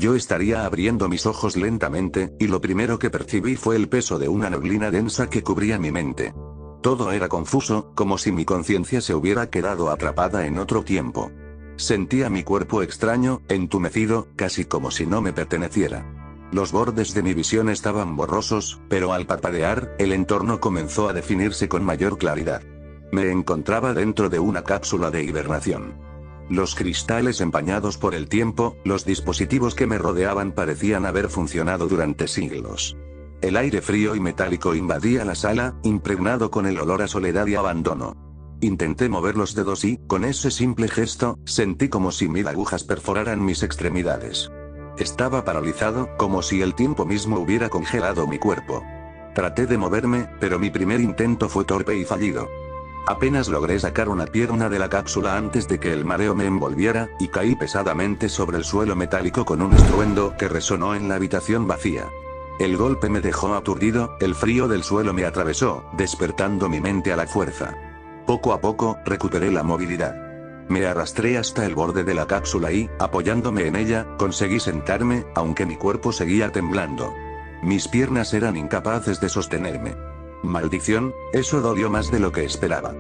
Yo estaría abriendo mis ojos lentamente, y lo primero que percibí fue el peso de una neblina densa que cubría mi mente. Todo era confuso, como si mi conciencia se hubiera quedado atrapada en otro tiempo. Sentía mi cuerpo extraño, entumecido, casi como si no me perteneciera. Los bordes de mi visión estaban borrosos, pero al parpadear, el entorno comenzó a definirse con mayor claridad. Me encontraba dentro de una cápsula de hibernación. Los cristales empañados por el tiempo, los dispositivos que me rodeaban parecían haber funcionado durante siglos. El aire frío y metálico invadía la sala, impregnado con el olor a soledad y abandono. Intenté mover los dedos y, con ese simple gesto, sentí como si 1000 agujas perforaran mis extremidades. Estaba paralizado, como si el tiempo mismo hubiera congelado mi cuerpo. Traté de moverme, pero mi primer intento fue torpe y fallido. Apenas logré sacar una pierna de la cápsula antes de que el mareo me envolviera, y caí pesadamente sobre el suelo metálico con un estruendo que resonó en la habitación vacía. El golpe me dejó aturdido, el frío del suelo me atravesó, despertando mi mente a la fuerza. Poco a poco, recuperé la movilidad. Me arrastré hasta el borde de la cápsula y, apoyándome en ella, conseguí sentarme, aunque mi cuerpo seguía temblando. Mis piernas eran incapaces de sostenerme. Maldición, eso dolió más de lo que esperaba.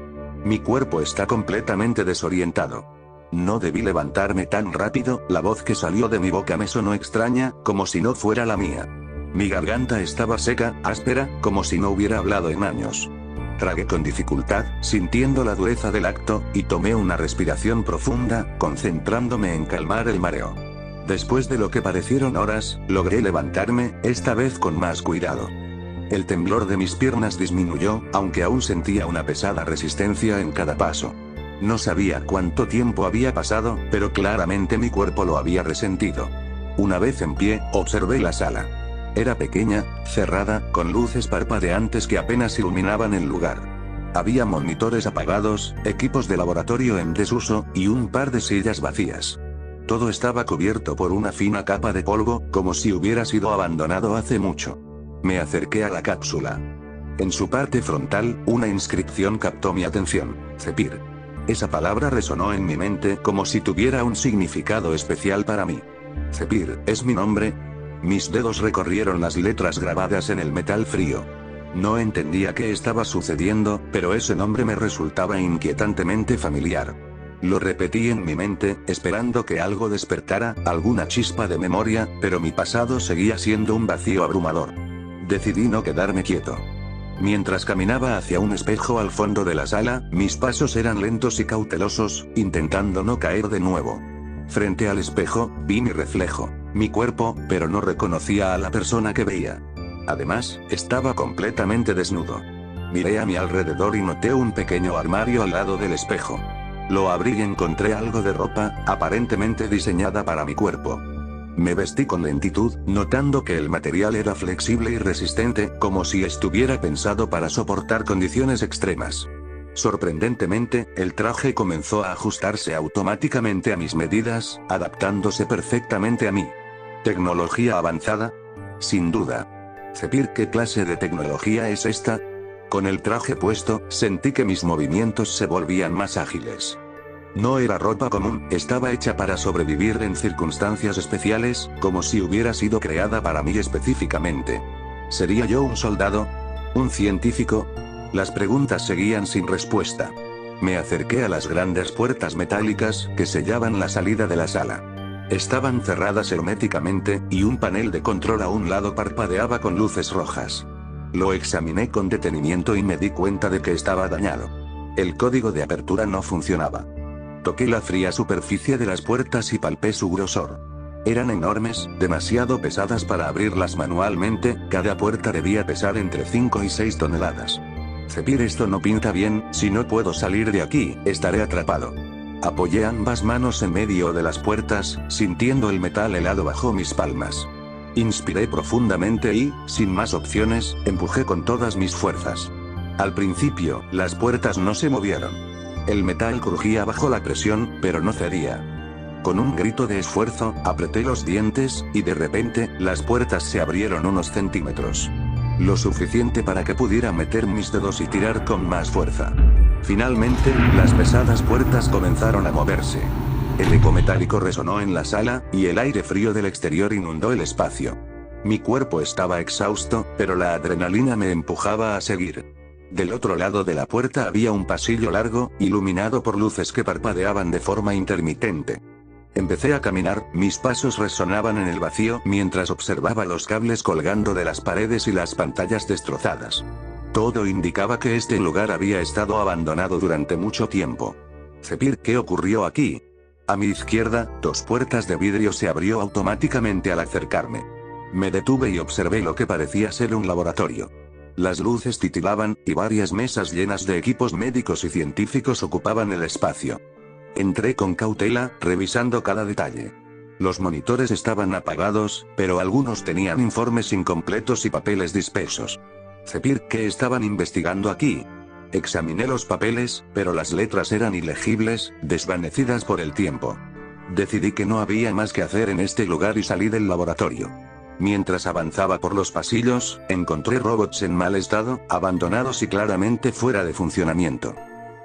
Mi cuerpo está completamente desorientado. No debí levantarme tan rápido, la voz que salió de mi boca me sonó extraña, como si no fuera la mía. Mi garganta estaba seca, áspera, como si no hubiera hablado en años. Tragué con dificultad, sintiendo la dureza del acto, y tomé una respiración profunda, concentrándome en calmar el mareo. Después de lo que parecieron horas, logré levantarme, esta vez con más cuidado. El temblor de mis piernas disminuyó, aunque aún sentía una pesada resistencia en cada paso. No sabía cuánto tiempo había pasado, pero claramente mi cuerpo lo había resentido. Una vez en pie, observé la sala. Era pequeña, cerrada, con luces parpadeantes que apenas iluminaban el lugar. Había monitores apagados, equipos de laboratorio en desuso, y un par de sillas vacías. Todo estaba cubierto por una fina capa de polvo, como si hubiera sido abandonado hace mucho. Me acerqué a la cápsula. En su parte frontal, una inscripción captó mi atención: Zephyr. Esa palabra resonó en mi mente como si tuviera un significado especial para mí. Zephyr, ¿es mi nombre? Mis dedos recorrieron las letras grabadas en el metal frío. No entendía qué estaba sucediendo, pero ese nombre me resultaba inquietantemente familiar. Lo repetí en mi mente, esperando que algo despertara, alguna chispa de memoria, pero mi pasado seguía siendo un vacío abrumador. Decidí no quedarme quieto. Mientras caminaba hacia un espejo al fondo de la sala, mis pasos eran lentos y cautelosos, intentando no caer de nuevo. Frente al espejo, vi mi reflejo, mi cuerpo, pero no reconocía a la persona que veía. Además, estaba completamente desnudo. Miré a mi alrededor y noté un pequeño armario al lado del espejo. Lo abrí y encontré algo de ropa, aparentemente diseñada para mi cuerpo. Me vestí con lentitud, notando que el material era flexible y resistente, como si estuviera pensado para soportar condiciones extremas. Sorprendentemente, el traje comenzó a ajustarse automáticamente a mis medidas, adaptándose perfectamente a mí. ¿Tecnología avanzada? Sin duda. Zephyr, ¿qué clase de tecnología es esta? Con el traje puesto, sentí que mis movimientos se volvían más ágiles. No era ropa común, estaba hecha para sobrevivir en circunstancias especiales, como si hubiera sido creada para mí específicamente. ¿Sería yo un soldado? ¿Un científico? Las preguntas seguían sin respuesta. Me acerqué a las grandes puertas metálicas, que sellaban la salida de la sala. Estaban cerradas herméticamente, y un panel de control a un lado parpadeaba con luces rojas. Lo examiné con detenimiento y me di cuenta de que estaba dañado. El código de apertura no funcionaba. Toqué la fría superficie de las puertas y palpé su grosor. Eran enormes, demasiado pesadas para abrirlas manualmente, cada puerta debía pesar entre 5 y 6 toneladas. Zephyr, esto no pinta bien, si no puedo salir de aquí, estaré atrapado. Apoyé ambas manos en medio de las puertas, sintiendo el metal helado bajo mis palmas. Inspiré profundamente y, sin más opciones, empujé con todas mis fuerzas. Al principio, las puertas no se movieron. El metal crujía bajo la presión, pero no cedía. Con un grito de esfuerzo, apreté los dientes, y de repente, las puertas se abrieron unos centímetros. Lo suficiente para que pudiera meter mis dedos y tirar con más fuerza. Finalmente, las pesadas puertas comenzaron a moverse. El eco metálico resonó en la sala, y el aire frío del exterior inundó el espacio. Mi cuerpo estaba exhausto, pero la adrenalina me empujaba a seguir. Del otro lado de la puerta había un pasillo largo, iluminado por luces que parpadeaban de forma intermitente. Empecé a caminar, mis pasos resonaban en el vacío mientras observaba los cables colgando de las paredes y las pantallas destrozadas. Todo indicaba que este lugar había estado abandonado durante mucho tiempo. Zephyr, ¿qué ocurrió aquí? A mi izquierda, dos puertas de vidrio se abrió automáticamente al acercarme. Me detuve y observé lo que parecía ser un laboratorio. Las luces titilaban, y varias mesas llenas de equipos médicos y científicos ocupaban el espacio. Entré con cautela, revisando cada detalle. Los monitores estaban apagados, pero algunos tenían informes incompletos y papeles dispersos. Zephyr, ¿qué estaban investigando aquí? Examiné los papeles, pero las letras eran ilegibles, desvanecidas por el tiempo. Decidí que no había más que hacer en este lugar y salí del laboratorio. Mientras avanzaba por los pasillos, encontré robots en mal estado, abandonados y claramente fuera de funcionamiento.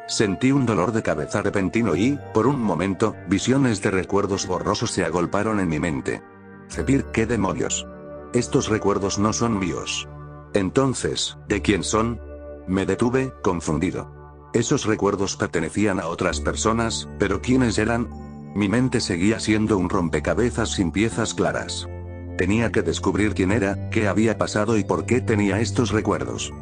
Sentí un dolor de cabeza repentino y, por un momento, visiones de recuerdos borrosos se agolparon en mi mente. Zephyr, ¿qué demonios? Estos recuerdos no son míos. Entonces, ¿de quién son? Me detuve, confundido. Esos recuerdos pertenecían a otras personas, pero ¿quiénes eran? Mi mente seguía siendo un rompecabezas sin piezas claras. Tenía que descubrir quién era, qué había pasado y por qué tenía estos recuerdos.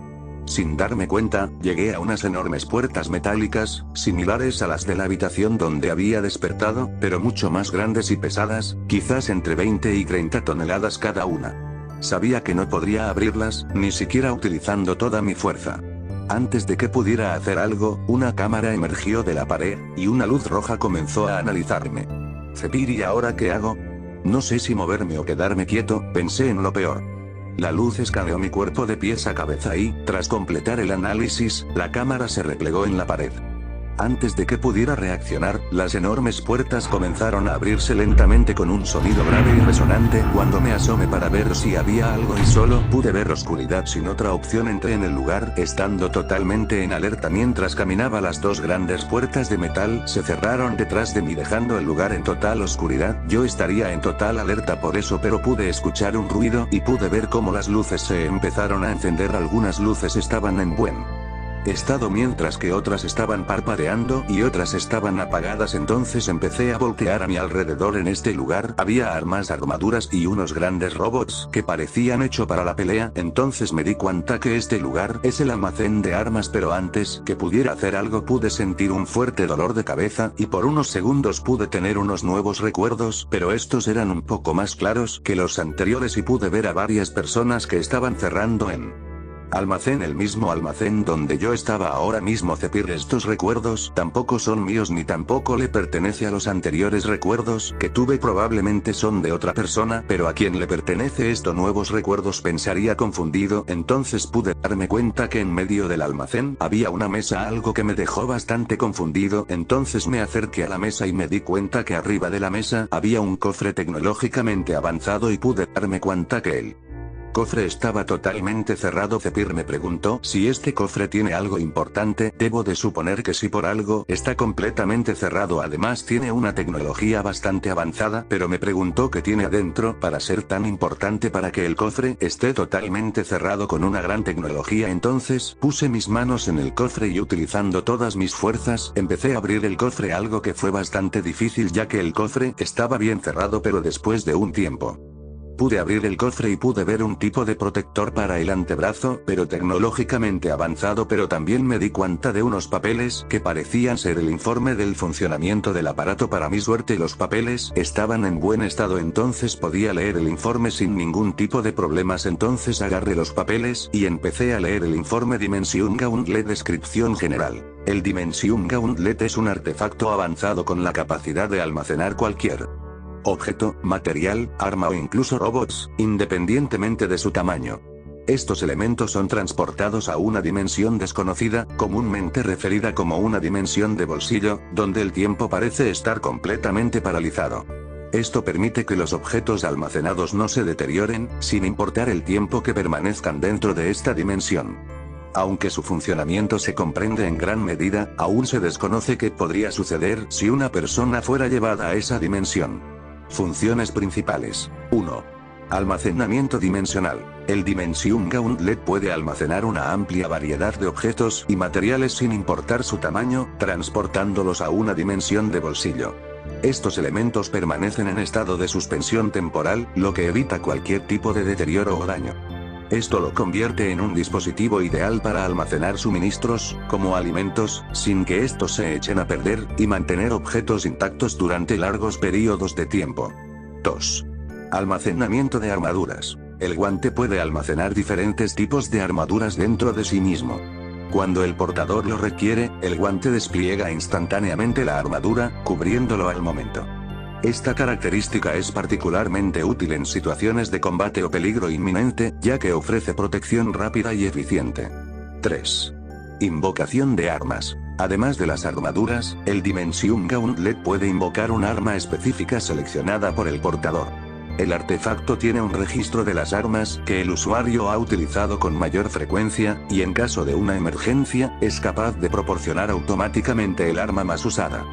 Sin darme cuenta, llegué a unas enormes puertas metálicas, similares a las de la habitación donde había despertado, pero mucho más grandes y pesadas, quizás entre 20 y 30 toneladas cada una. Sabía que no podría abrirlas, ni siquiera utilizando toda mi fuerza. Antes de que pudiera hacer algo, una cámara emergió de la pared, y una luz roja comenzó a analizarme. Zephyr, ¿y ahora qué hago? No sé si moverme o quedarme quieto, pensé en lo peor. La luz escaneó mi cuerpo de pies a cabeza y, tras completar el análisis, la cámara se replegó en la pared. Antes de que pudiera reaccionar, las enormes puertas comenzaron a abrirse lentamente con un sonido grave y resonante. Cuando me asomé para ver si había algo y solo pude ver oscuridad sin otra opción, entré en el lugar, estando totalmente en alerta mientras caminaba. Las dos grandes puertas de metal se cerraron detrás de mí dejando el lugar en total oscuridad. Yo estaría en total alerta por eso, pero pude escuchar un ruido y pude ver cómo las luces se empezaron a encender. Algunas luces estaban en buen estado mientras que otras estaban parpadeando y otras estaban apagadas. Entonces empecé a voltear a mi alrededor. En este lugar había armas, armaduras y unos grandes robots que parecían hechos para la pelea. Entonces me di cuenta que este lugar es el almacén de armas, pero antes que pudiera hacer algo pude sentir un fuerte dolor de cabeza y por unos segundos pude tener unos nuevos recuerdos, pero estos eran un poco más claros que los anteriores y pude ver a varias personas que estaban cerrando en almacén, el mismo almacén donde yo estaba ahora mismo. Zephyr, estos recuerdos tampoco son míos ni tampoco le pertenece a los anteriores recuerdos que tuve. Probablemente son de otra persona, pero ¿a quién le pertenece estos nuevos recuerdos? Pensaría confundido. Entonces pude darme cuenta que en medio del almacén había una mesa, algo que me dejó bastante confundido. Entonces me acerqué a la mesa y me di cuenta que arriba de la mesa había un cofre tecnológicamente avanzado y pude darme cuenta que el cofre estaba totalmente cerrado. Zephyr me preguntó si este cofre tiene algo importante. Debo de suponer que sí, por algo está completamente cerrado. Además tiene una tecnología bastante avanzada, pero me preguntó qué tiene adentro para ser tan importante para que el cofre esté totalmente cerrado con una gran tecnología. Entonces puse mis manos en el cofre y utilizando todas mis fuerzas empecé a abrir el cofre, algo que fue bastante difícil ya que el cofre estaba bien cerrado, pero después de un tiempo pude abrir el cofre y pude ver un tipo de protector para el antebrazo, pero tecnológicamente avanzado. Pero también me di cuenta de unos papeles que parecían ser el informe del funcionamiento del aparato. Para mi suerte los papeles estaban en buen estado, entonces podía leer el informe sin ningún tipo de problemas. Entonces agarré los papeles y empecé a leer el informe. Dimension Gauntlet, descripción general. El Dimension Gauntlet es un artefacto avanzado con la capacidad de almacenar cualquier objeto, material, arma o incluso robots, independientemente de su tamaño. Estos elementos son transportados a una dimensión desconocida, comúnmente referida como una dimensión de bolsillo, donde el tiempo parece estar completamente paralizado. Esto permite que los objetos almacenados no se deterioren, sin importar el tiempo que permanezcan dentro de esta dimensión. Aunque su funcionamiento se comprende en gran medida, aún se desconoce qué podría suceder si una persona fuera llevada a esa dimensión. Funciones principales. 1. Almacenamiento dimensional. El Dimension Gauntlet puede almacenar una amplia variedad de objetos y materiales sin importar su tamaño, transportándolos a una dimensión de bolsillo. Estos elementos permanecen en estado de suspensión temporal, lo que evita cualquier tipo de deterioro o daño. Esto lo convierte en un dispositivo ideal para almacenar suministros, como alimentos, sin que estos se echen a perder, y mantener objetos intactos durante largos periodos de tiempo. 2. Almacenamiento de armaduras. El guante puede almacenar diferentes tipos de armaduras dentro de sí mismo. Cuando el portador lo requiere, el guante despliega instantáneamente la armadura, cubriéndolo al momento. Esta característica es particularmente útil en situaciones de combate o peligro inminente, ya que ofrece protección rápida y eficiente. 3. Invocación de armas. Además de las armaduras, el Dimension Gauntlet puede invocar un arma específica seleccionada por el portador. El artefacto tiene un registro de las armas que el usuario ha utilizado con mayor frecuencia, y en caso de una emergencia, es capaz de proporcionar automáticamente el arma más usada.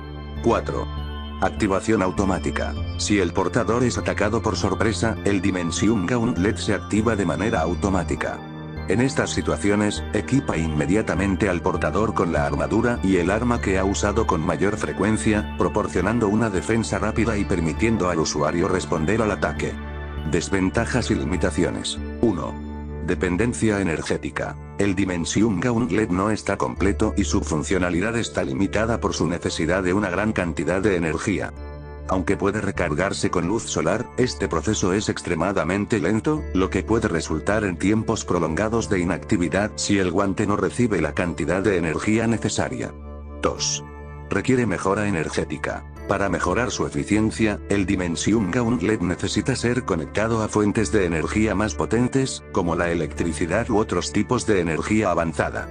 4. Activación automática. Si el portador es atacado por sorpresa, el Dimension Gauntlet se activa de manera automática. En estas situaciones, equipa inmediatamente al portador con la armadura y el arma que ha usado con mayor frecuencia, proporcionando una defensa rápida y permitiendo al usuario responder al ataque. Desventajas y limitaciones. 1. Dependencia energética. El Dimension Gauntlet no está completo y su funcionalidad está limitada por su necesidad de una gran cantidad de energía. Aunque puede recargarse con luz solar, este proceso es extremadamente lento, lo que puede resultar en tiempos prolongados de inactividad si el guante no recibe la cantidad de energía necesaria. 2. Requiere mejora energética. Para mejorar su eficiencia, el Dimension Gauntlet necesita ser conectado a fuentes de energía más potentes, como la electricidad u otros tipos de energía avanzada.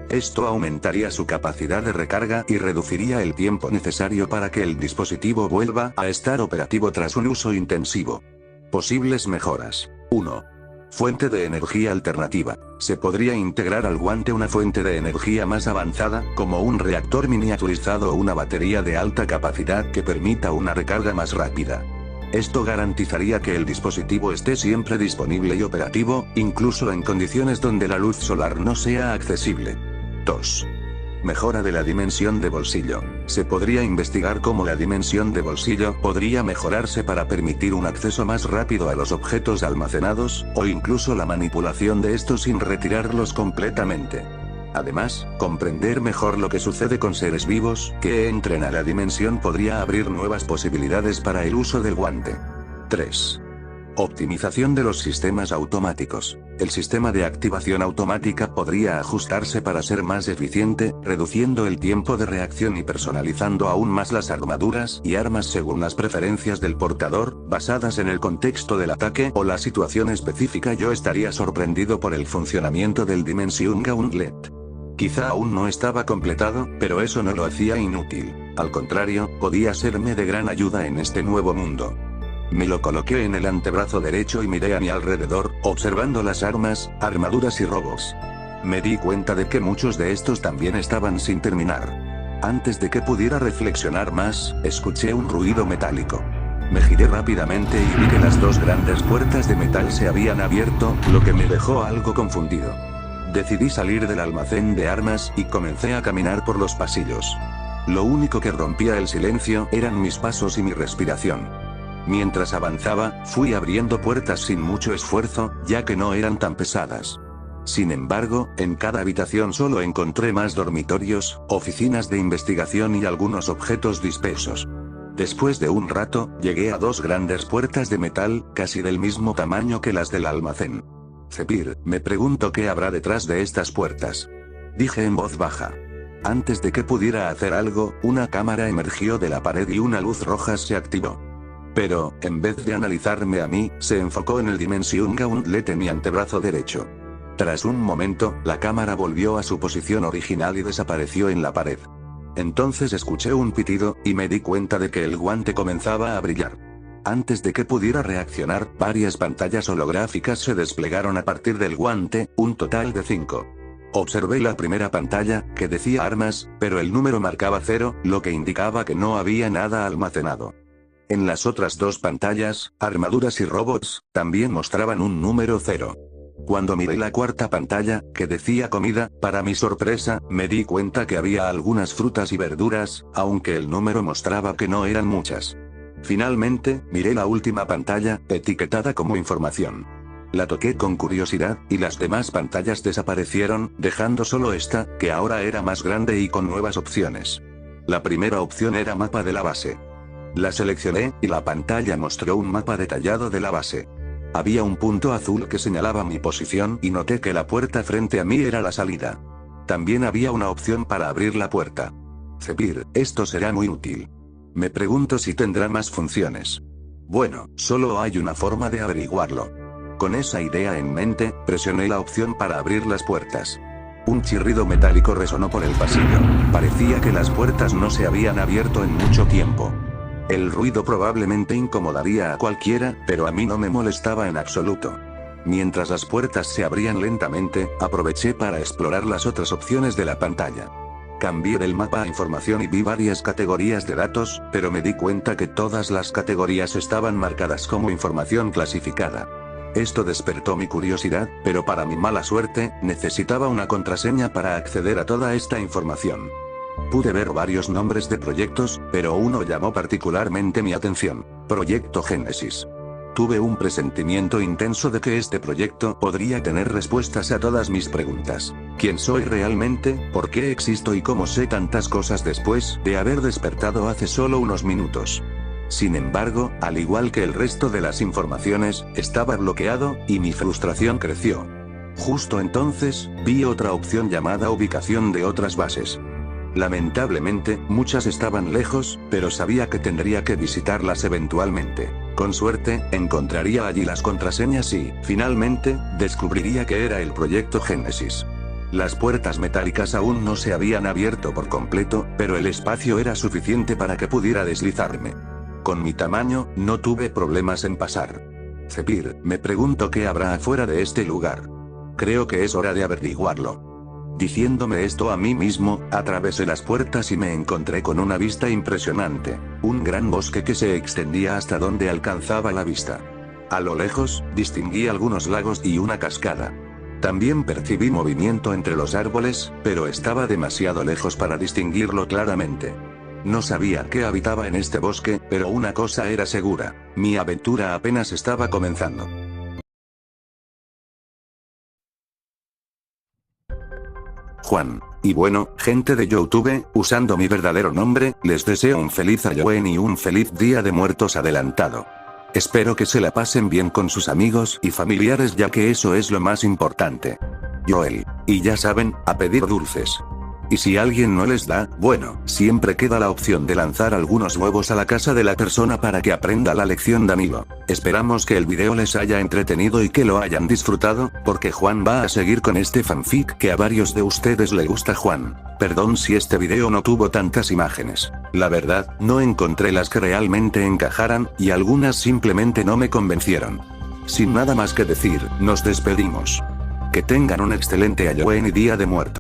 Esto aumentaría su capacidad de recarga y reduciría el tiempo necesario para que el dispositivo vuelva a estar operativo tras un uso intensivo. Posibles mejoras. 1. Fuente de energía alternativa. Se podría integrar al guante una fuente de energía más avanzada, como un reactor miniaturizado o una batería de alta capacidad que permita una recarga más rápida. Esto garantizaría que el dispositivo esté siempre disponible y operativo, incluso en condiciones donde la luz solar no sea accesible. 2. Mejora de la dimensión de bolsillo. Se podría investigar cómo la dimensión de bolsillo podría mejorarse para permitir un acceso más rápido a los objetos almacenados, o incluso la manipulación de estos sin retirarlos completamente. Además, comprender mejor lo que sucede con seres vivos que entren a la dimensión podría abrir nuevas posibilidades para el uso del guante. 3. Optimización de los sistemas automáticos. El sistema de activación automática podría ajustarse para ser más eficiente, reduciendo el tiempo de reacción y personalizando aún más las armaduras y armas según las preferencias del portador, basadas en el contexto del ataque o la situación específica. Yo estaría sorprendido por el funcionamiento del Dimension Gauntlet. Quizá aún no estaba completado, pero eso no lo hacía inútil. Al contrario, podía serme de gran ayuda en este nuevo mundo. Me lo coloqué en el antebrazo derecho y miré a mi alrededor, observando las armas, armaduras y robos. Me di cuenta de que muchos de estos también estaban sin terminar. Antes de que pudiera reflexionar más, escuché un ruido metálico. Me giré rápidamente y vi que las dos grandes puertas de metal se habían abierto, lo que me dejó algo confundido. Decidí salir del almacén de armas y comencé a caminar por los pasillos. Lo único que rompía el silencio eran mis pasos y mi respiración. Mientras avanzaba, fui abriendo puertas sin mucho esfuerzo, ya que no eran tan pesadas. Sin embargo, en cada habitación solo encontré más dormitorios, oficinas de investigación y algunos objetos dispersos. Después de un rato, llegué a dos grandes puertas de metal, casi del mismo tamaño que las del almacén. Zephyr, me pregunto qué habrá detrás de estas puertas. Dije en voz baja. Antes de que pudiera hacer algo, una cámara emergió de la pared y una luz roja se activó. Pero, en vez de analizarme a mí, se enfocó en el Dimension Gauntlet en mi antebrazo derecho. Tras un momento, la cámara volvió a su posición original y desapareció en la pared. Entonces escuché un pitido, y me di cuenta de que el guante comenzaba a brillar. Antes de que pudiera reaccionar, varias pantallas holográficas se desplegaron a partir del guante, un total de 5. Observé la primera pantalla, que decía armas, pero el número marcaba 0, lo que indicaba que no había nada almacenado. En las otras dos pantallas, armaduras y robots, también mostraban un número 0. Cuando miré la cuarta pantalla, que decía comida, para mi sorpresa, me di cuenta que había algunas frutas y verduras, aunque el número mostraba que no eran muchas. Finalmente, miré la última pantalla, etiquetada como información. La toqué con curiosidad, y las demás pantallas desaparecieron, dejando solo esta, que ahora era más grande y con nuevas opciones. La primera opción era mapa de la base. La seleccioné, y la pantalla mostró un mapa detallado de la base. Había un punto azul que señalaba mi posición y noté que la puerta frente a mí era la salida. También había una opción para abrir la puerta. Zephyr, esto será muy útil. Me pregunto si tendrá más funciones. Bueno, solo hay una forma de averiguarlo. Con esa idea en mente, presioné la opción para abrir las puertas. Un chirrido metálico resonó por el pasillo. Parecía que las puertas no se habían abierto en mucho tiempo. El ruido probablemente incomodaría a cualquiera, pero a mí no me molestaba en absoluto. Mientras las puertas se abrían lentamente, aproveché para explorar las otras opciones de la pantalla. Cambié del mapa a información y vi varias categorías de datos, pero me di cuenta que todas las categorías estaban marcadas como información clasificada. Esto despertó mi curiosidad, pero para mi mala suerte, necesitaba una contraseña para acceder a toda esta información. Pude ver varios nombres de proyectos, pero uno llamó particularmente mi atención: Proyecto Génesis. Tuve un presentimiento intenso de que este proyecto podría tener respuestas a todas mis preguntas. ¿Quién soy realmente? ¿Por qué existo? ¿Y cómo sé tantas cosas después de haber despertado hace solo unos minutos? Sin embargo, al igual que el resto de las informaciones, estaba bloqueado, y mi frustración creció. Justo entonces, vi otra opción llamada ubicación de otras bases. Lamentablemente, muchas estaban lejos, pero sabía que tendría que visitarlas eventualmente. Con suerte, encontraría allí las contraseñas y, finalmente, descubriría que era el Proyecto Génesis. Las puertas metálicas aún no se habían abierto por completo, pero el espacio era suficiente para que pudiera deslizarme. Con mi tamaño, no tuve problemas en pasar. Zephyr, me pregunto qué habrá afuera de este lugar. Creo que es hora de averiguarlo. Diciéndome esto a mí mismo, atravesé las puertas y me encontré con una vista impresionante. Un gran bosque que se extendía hasta donde alcanzaba la vista. A lo lejos, distinguí algunos lagos y una cascada. También percibí movimiento entre los árboles, pero estaba demasiado lejos para distinguirlo claramente. No sabía qué habitaba en este bosque, pero una cosa era segura: mi aventura apenas estaba comenzando. Juan. Y bueno, gente de YouTube, usando mi verdadero nombre, les deseo un feliz Halloween y un feliz Día de Muertos adelantado. Espero que se la pasen bien con sus amigos y familiares, ya que eso es lo más importante. Joel. Y ya saben, a pedir dulces. Y si alguien no les da, bueno, siempre queda la opción de lanzar algunos huevos a la casa de la persona para que aprenda la lección de amigo. Esperamos que el video les haya entretenido y que lo hayan disfrutado, porque Juan va a seguir con este fanfic que a varios de ustedes le gusta. Juan. Perdón si este video no tuvo tantas imágenes. La verdad, no encontré las que realmente encajaran, y algunas simplemente no me convencieron. Sin nada más que decir, nos despedimos. Que tengan un excelente Halloween y Día de Muertos.